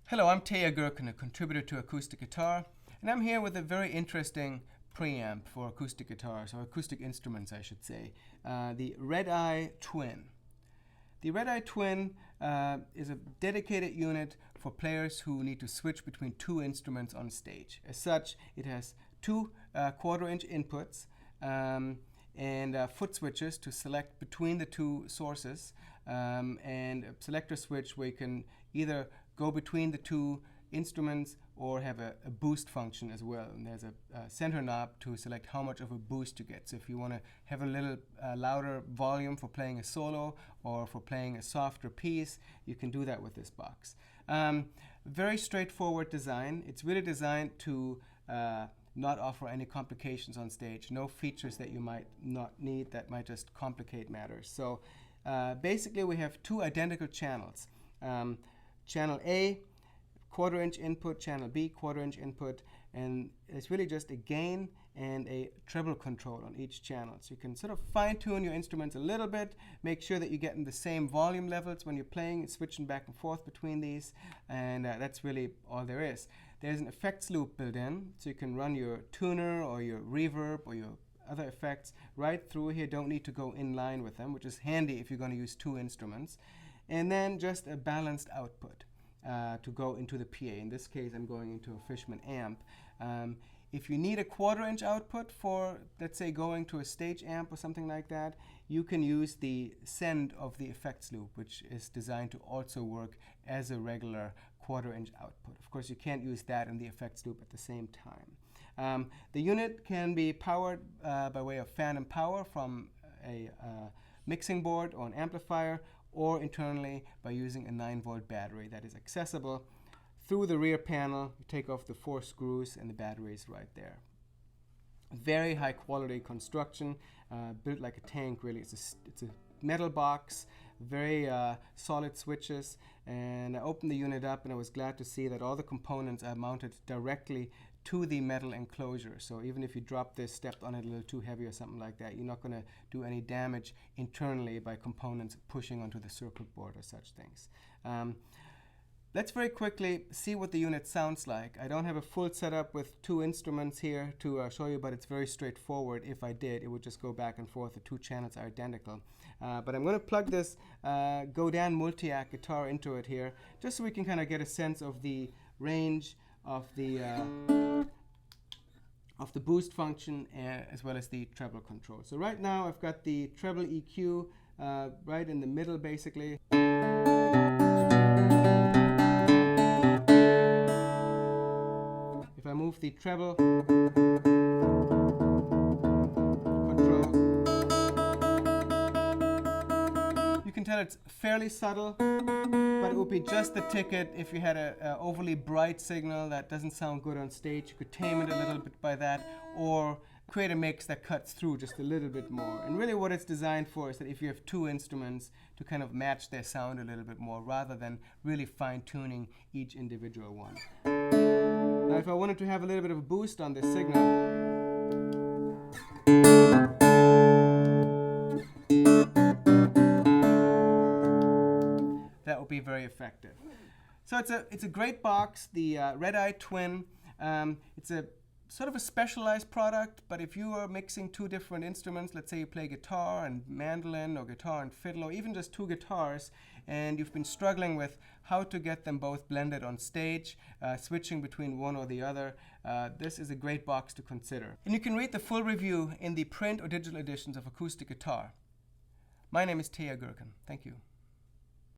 Hello, I'm Taya Gurkin, a contributor to Acoustic Guitar, and I'm here with a very interesting preamp for acoustic guitars, or acoustic instruments I should say, the Red-Eye Twin. The Red-Eye Twin is a dedicated unit for players who need to switch between two instruments on stage. As such, it has two quarter-inch inputs and foot switches to select between the two sources, and a selector switch where you can either go between the two instruments or have a boost function as well. And there's a center knob to select how much of a boost you get. So if you want to have a little louder volume for playing a solo or for playing a softer piece, you can do that with this box. Very straightforward design. It's really designed to not offer any complications on stage. No features that you might not need that might just complicate matters. So basically we have two identical channels. Channel A, quarter-inch input, channel B, quarter-inch input, and it's really just a gain and a treble control on each channel. So you can sort of fine-tune your instruments a little bit, make sure that you're getting the same volume levels when you're playing, switching back and forth between these, and that's really all there is. There's an effects loop built in, so you can run your tuner or your reverb or your other effects right through here. Don't need to go in line with them, which is handy if you're going to use two instruments. And then just a balanced output to go into the PA. In this case, I'm going into a Fishman amp. If you need a quarter-inch output for, let's say, going to a stage amp or something like that, you can use the send of the effects loop, which is designed to also work as a regular quarter-inch output. Of course, you can't use that and the effects loop at the same time. The unit can be powered by way of fan and power from a mixing board or an amplifier, or internally by using a 9-volt battery that is accessible through the rear panel. You take off the 4 screws and the battery is right there. Very high quality construction, built like a tank really. It's a metal box, very solid switches, and I opened the unit up and I was glad to see that all the components are mounted directly to the metal enclosure. So even if you drop this, stepped on it a little too heavy or something like that, you're not going to do any damage internally by components pushing onto the circuit board or such things. Let's very quickly see what the unit sounds like. I don't have a full setup with two instruments here to show you, but it's very straightforward. If I did, it would just go back and forth. The two channels are identical. But I'm going to plug this Godin multi-act guitar into it here, just so we can kind of get a sense of the range of the boost function as well as the treble control. So right now I've got the treble EQ right in the middle basically. If I move the treble control, you can tell it's fairly subtle, but it would be just the ticket if you had an overly bright signal that doesn't sound good on stage. You could tame it a little bit by that, or create a mix that cuts through just a little bit more. And really what it's designed for is that if you have two instruments, to kind of match their sound a little bit more rather than really fine-tuning each individual one. Now if I wanted to have a little bit of a boost on this signal, that would be very effective. So it's a great box, the Red-Eye Twin. It's a sort of a specialized product, but if you are mixing two different instruments, let's say you play guitar and mandolin or guitar and fiddle, or even just two guitars, and you've been struggling with how to get them both blended on stage, switching between one or the other, this is a great box to consider. And you can read the full review in the print or digital editions of Acoustic Guitar. My name is Taya Gurkin. Thank you.